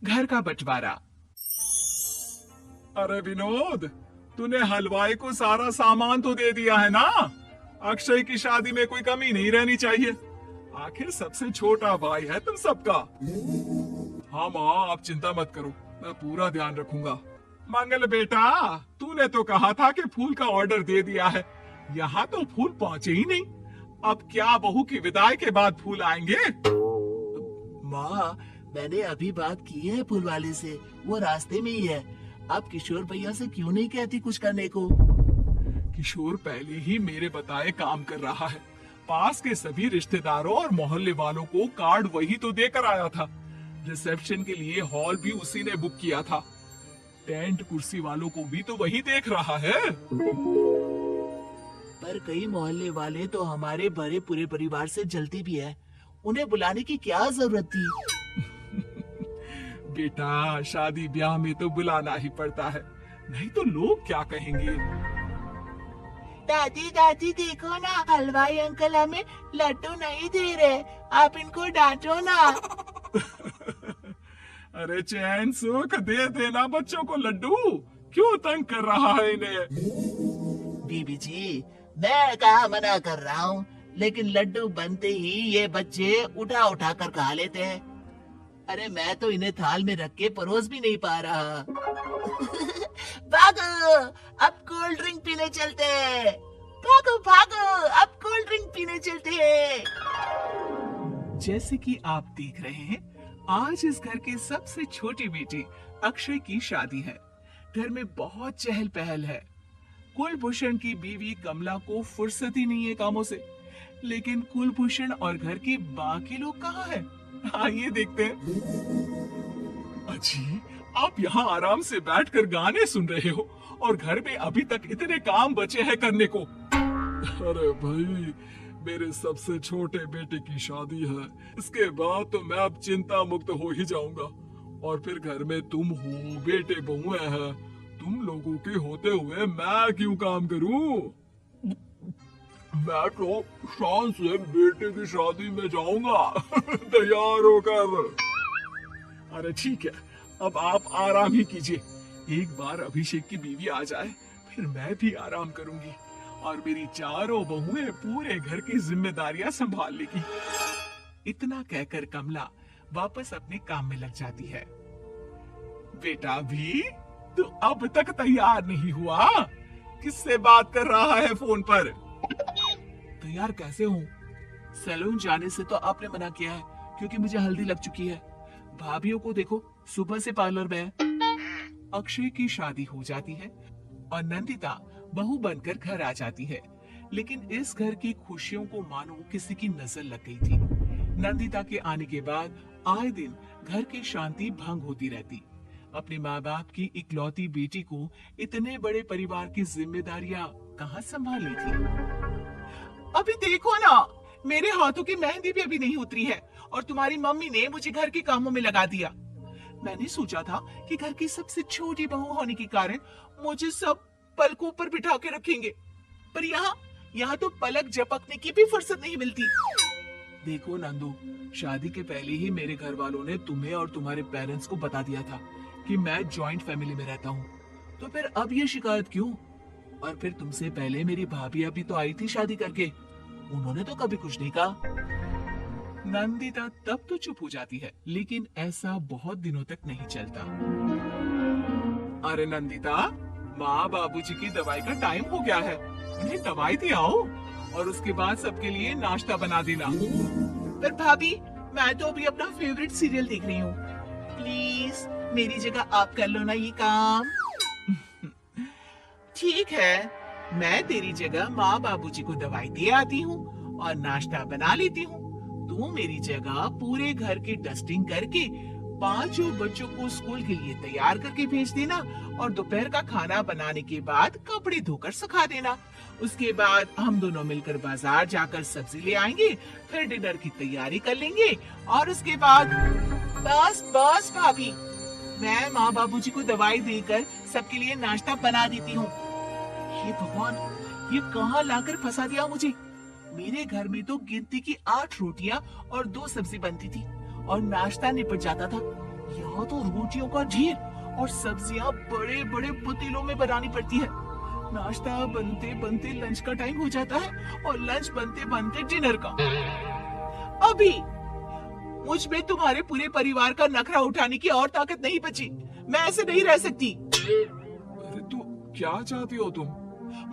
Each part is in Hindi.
घर का बंटवारा। अरे विनोद, तूने हलवाई को सारा सामान तो दे दिया है ना। अक्षय की शादी में कोई कमी नहीं रहनी चाहिए। आखिर सबसे छोटा भाई है तुम सबका। हाँ माँ, आप चिंता मत करो, मैं पूरा ध्यान रखूंगा। मंगल बेटा, तूने तो कहा था कि फूल का ऑर्डर दे दिया है। यहाँ तो फूल पहुँचे ही नहीं। अब क्या बहू की विदाई के बाद फूल आएंगे? माँ, मैंने अभी बात की है फूल वाले से, वो रास्ते में ही है। आप किशोर भैया से क्यों नहीं कहती कुछ करने को? किशोर पहले ही मेरे बताए काम कर रहा है। पास के सभी रिश्तेदारों और मोहल्ले वालों को कार्ड वही तो देकर आया था। रिसेप्शन के लिए हॉल भी उसी ने बुक किया था। टेंट कुर्सी वालों को भी तो वही देख रहा है। पर कई मोहल्ले वाले तो हमारे भरे पूरे परिवार से जलते भी है। उन्हें बुलाने की क्या जरूरत थी? बेटा, शादी ब्याह में तो बुलाना ही पड़ता है, नहीं तो लोग क्या कहेंगे। दादी दादी देखो ना, हलवाई अंकल हमें लड्डू नहीं दे रहे, आप इनको डांटो ना। अरे चैन सुख दे देना बच्चों को लड्डू, क्यों तंग कर रहा है इन्हें? बीबी जी, मैं कहा मना कर रहा हूँ, लेकिन लड्डू बनते ही ये बच्चे उठा उठा कर खा लेते हैं। अरे मैं तो इन्हें थाल में रख के परोस भी नहीं पा रहा। भागो, अब कोल्ड ड्रिंक पीने चलते हैं। भागो भागो, अब कोल्ड ड्रिंक पीने चलते हैं। जैसे कि आप देख रहे हैं, आज इस घर की सबसे छोटी बेटी अक्षय की शादी है। घर में बहुत चहल पहल है। कुलभूषण की बीवी कमला को फुर्सत ही नहीं है कामों से। लेकिन कुलभूषण और घर के बाकी लोग कहाँ हैं? आइए देखते हैं। अजी, आप यहाँ आराम से बैठकर गाने सुन रहे हो और घर में अभी तक इतने काम बचे हैं करने को। अरे भाई, मेरे सबसे छोटे बेटे की शादी है। इसके बाद तो मैं अब चिंता मुक्त हो ही जाऊंगा। और फिर घर में तुम हो, बेटे बहुएं हैं। तुम लोगों के होते हुए मैं क्यों काम करूं? मैं तो शान से बेटे की शादी में जाऊंगा। तैयार होकर। अरे ठीक है, अब आप आराम ही कीजिए। एक बार अभिषेक की बीवी आ जाए, फिर मैं भी आराम करूंगी और मेरी चारों बहुएं पूरे घर की जिम्मेदारियां संभाल लेगी। इतना कहकर कमला वापस अपने काम में लग जाती है। बेटा भी, तू अब तक तैयार नहीं हुआ? किससे बात कर रहा है फोन पर? तैयार कैसे हूँ? सैलून जाने से तो आपने मना किया है, क्योंकि मुझे हल्दी लग चुकी है। भाभीियों को देखो, सुबह से पार्लर में है। अक्षय की शादी हो जाती है और नंदिता बहू बनकर घर आ जाती है। लेकिन इस घर की खुशियों को मानो किसी की नजर लग गई थी। नंदिता के आने के बाद आए दिन घर की शांति भंग होती रहती। अपने माँ बाप की इकलौती बेटी को इतने बड़े परिवार की जिम्मेदारियां कहाँ संभालनी थी। अभी देखो ना, मेरे हाथों की मेहंदी भी अभी नहीं उतरी है और तुम्हारी मम्मी ने मुझे घर के कामों में लगा दिया। मैंने सोचा था कि घर की सबसे छोटी बहू होने के कारण मुझे सब पलकों पर बिठा के रखेंगे, पर यहाँ तो पलक झपकने की भी फुर्सत नहीं मिलती। देखो नंदू, शादी के पहले ही मेरे घर वालों ने तुम्हें और तुम्हारे पेरेंट्स को बता दिया था कि मैं जॉइंट फैमिली में रहता हूँ, तो फिर अब ये शिकायत क्यों? और फिर तुमसे पहले मेरी भाभी अभी तो आई थी शादी करके, उन्होंने तो कभी कुछ नहीं कहा। नंदिता तब तो चुप हो जाती है, लेकिन ऐसा बहुत दिनों तक नहीं चलता। अरे नंदिता, माँ बाबूजी की दवाई का टाइम हो गया है, उन्हें दवाई दे आओ और उसके बाद सबके लिए नाश्ता बना देना। पर भाभी, मैं तो अभी अपना फेवरेट सीरियल देख रही हूँ। प्लीज मेरी जगह आप कर लो ना ये काम। ठीक है, मैं तेरी जगह माँ बाबूजी को दवाई दे आती हूँ और नाश्ता बना लेती हूँ। तू मेरी जगह पूरे घर की डस्टिंग करके 5 बच्चों को स्कूल के लिए तैयार करके भेज देना और दोपहर का खाना बनाने के बाद कपड़े धोकर सुखा देना। उसके बाद हम दोनों मिलकर बाजार जाकर सब्जी ले आएंगे, फिर डिनर की तैयारी कर लेंगे और उसके बाद बस बस भाभी, मैं माँ बाबूजी को दवाई देकर सबके लिए नाश्ता बना देती हूँ। ये भगवान, ये कहाँ लाकर फंसा दिया मुझे। मेरे घर में तो गिनती की 8 रोटियां और 2 सब्जी बनती थी और नाश्ता निपट जाता था। यहाँ तो रोटियों का ढेर और सब्जियां बड़े बड़े पतीलों में बनानी पड़ती है। नाश्ता बनते बनते लंच का टाइम हो जाता है और लंच बनते बनते डिनर का। अभी मुझ में तुम्हारे पूरे परिवार का नखरा उठाने की और ताकत नहीं बची। मैं ऐसे नहीं रह सकती। अरे तू क्या चाहती हो तुम?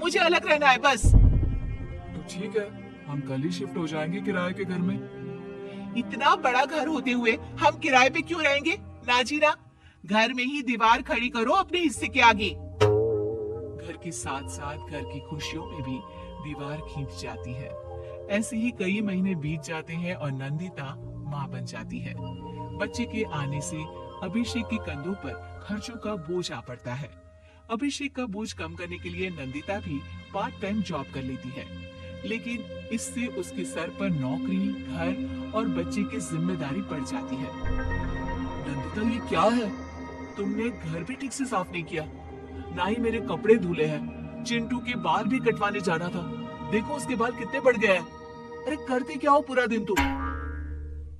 मुझे अलग रहना है बस। तो ठीक है, हम कल ही शिफ्ट हो जाएंगे किराए के घर में। इतना बड़ा घर होते हुए हम किराए पे क्यों रहेंगे? ना जी ना, घर में ही दीवार खड़ी करो अपने हिस्से के आगे। घर के साथ साथ घर की खुशियों में भी दीवार खींच जाती है। ऐसे ही कई महीने बीत जाते हैं और नंदिता माँ बन जाती है। बच्चे के आने से अभिषेक के कंधों पर खर्चों का बोझ आ पड़ता है। अभिषेक का बोझ कम करने के लिए नंदिता भी पार्ट टाइम जॉब कर लेती है, लेकिन इससे उसके सर पर नौकरी, घर और बच्चे की जिम्मेदारी बढ़ जाती है। नंदिता ये क्या है? तुमने घर भी ठीक से साफ नहीं किया, ना ही मेरे कपड़े धुले हैं। चिंटू के बाल भी कटवाने जाना था, देखो उसके बाल कितने बढ़ गए हैं। अरे करते क्या हो पूरा दिन तुम?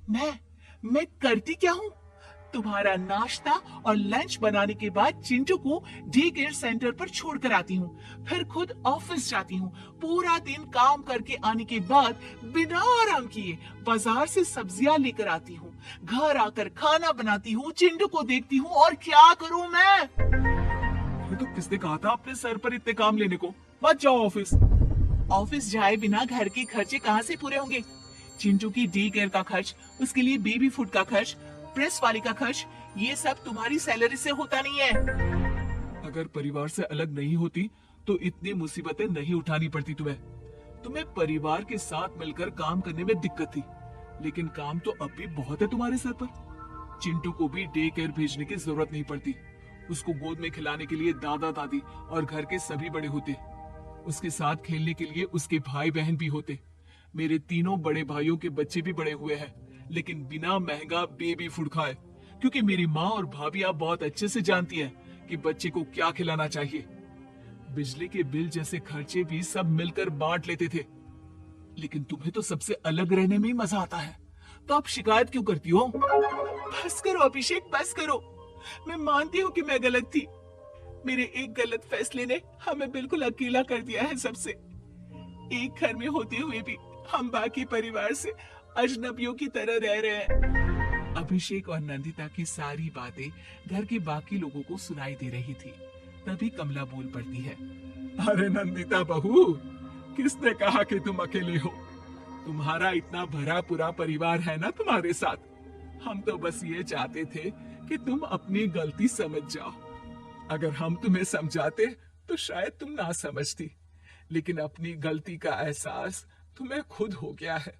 मैं करती क्या हूँ? तुम्हारा नाश्ता और लंच बनाने के बाद चिंटू को डे केयर सेंटर पर छोड़कर आती हूँ, फिर खुद ऑफिस जाती हूँ। पूरा दिन काम करके आने के बाद बिना आराम किए बाजार से सब्जियां लेकर आती हूँ, घर आकर खाना बनाती हूँ, चिंटू को देखती हूँ, और क्या करूँ मैं? ये तो किसने कहा था अपने सर पर इतने काम लेने को? मत जाओ ऑफिस। ऑफिस जाए बिना घर के खर्चे कहाँ से पूरे होंगे? चिंटू की डे केयर का खर्च, उसके लिए बेबी फूड का खर्च, प्रेस वाली का खर्च, ये सब तुम्हारी सैलरी से होता नहीं है। अगर परिवार से अलग नहीं होती तो इतनी मुसीबतें नहीं उठानी पड़ती तुम्हें। तुम्हें परिवार के साथ मिलकर काम करने में दिक्कत थी, लेकिन काम तो अब भी बहुत है तुम्हारे सर पर। चिंटू को भी डे केयर भेजने की जरूरत नहीं पड़ती। उसको गोद में खिलाने के लिए दादा दादी और घर के सभी बड़े होते। उसके साथ खेलने के लिए उसके भाई बहन भी होते। मेरे तीनों बड़े भाइयों के बच्चे भी बड़े हुए हैं, लेकिन बिना महंगा बेबी फूड खाए, क्योंकि मेरी माँ और भाभियां बहुत अच्छे से जानती हैं कि बच्चे को क्या खिलाना चाहिए। बिजली के बिल जैसे खर्चे भी सब मिलकर बांट लेते थे। लेकिन तुम्हें तो सबसे अलग रहने में ही मजा आता है, तो आप शिकायत क्यों करती हो? बस करो अभिषेक, बस करो। मैं मानती हूँ कि मैं गलत थी। मेरे एक गलत फैसले ने हमें बिल्कुल अकेला कर दिया है सबसे। एक घर में होते हुए भी हम बाकी परिवार से अजनबियों की तरह रह रहे हैं। अभिषेक और नंदिता की सारी बातें घर के बाकी लोगों को सुनाई दे रही थी। तभी कमला बोल पड़ती है। अरे नंदिता बहू, किसने कहा कि तुम अकेले हो? तुम्हारा इतना भरा पूरा परिवार है ना तुम्हारे साथ। हम तो बस ये चाहते थे कि तुम अपनी गलती समझ जाओ। अगर हम तुम्हें समझाते तो शायद तुम ना समझती, लेकिन अपनी गलती का एहसास तुम्हें खुद हो गया है।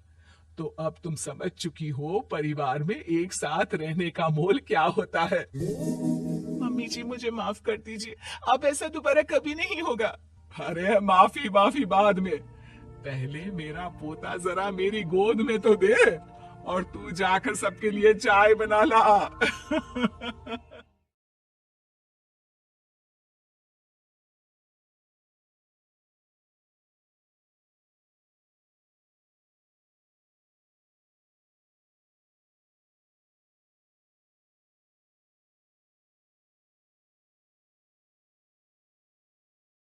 तो अब तुम समझ चुकी हो परिवार में एक साथ रहने का मोल क्या होता है। मम्मी जी मुझे माफ कर दीजिए, अब ऐसा दोबारा कभी नहीं होगा। अरे माफी माफी बाद में, पहले मेरा पोता जरा मेरी गोद में तो दे, और तू जाकर सबके लिए चाय बना ला।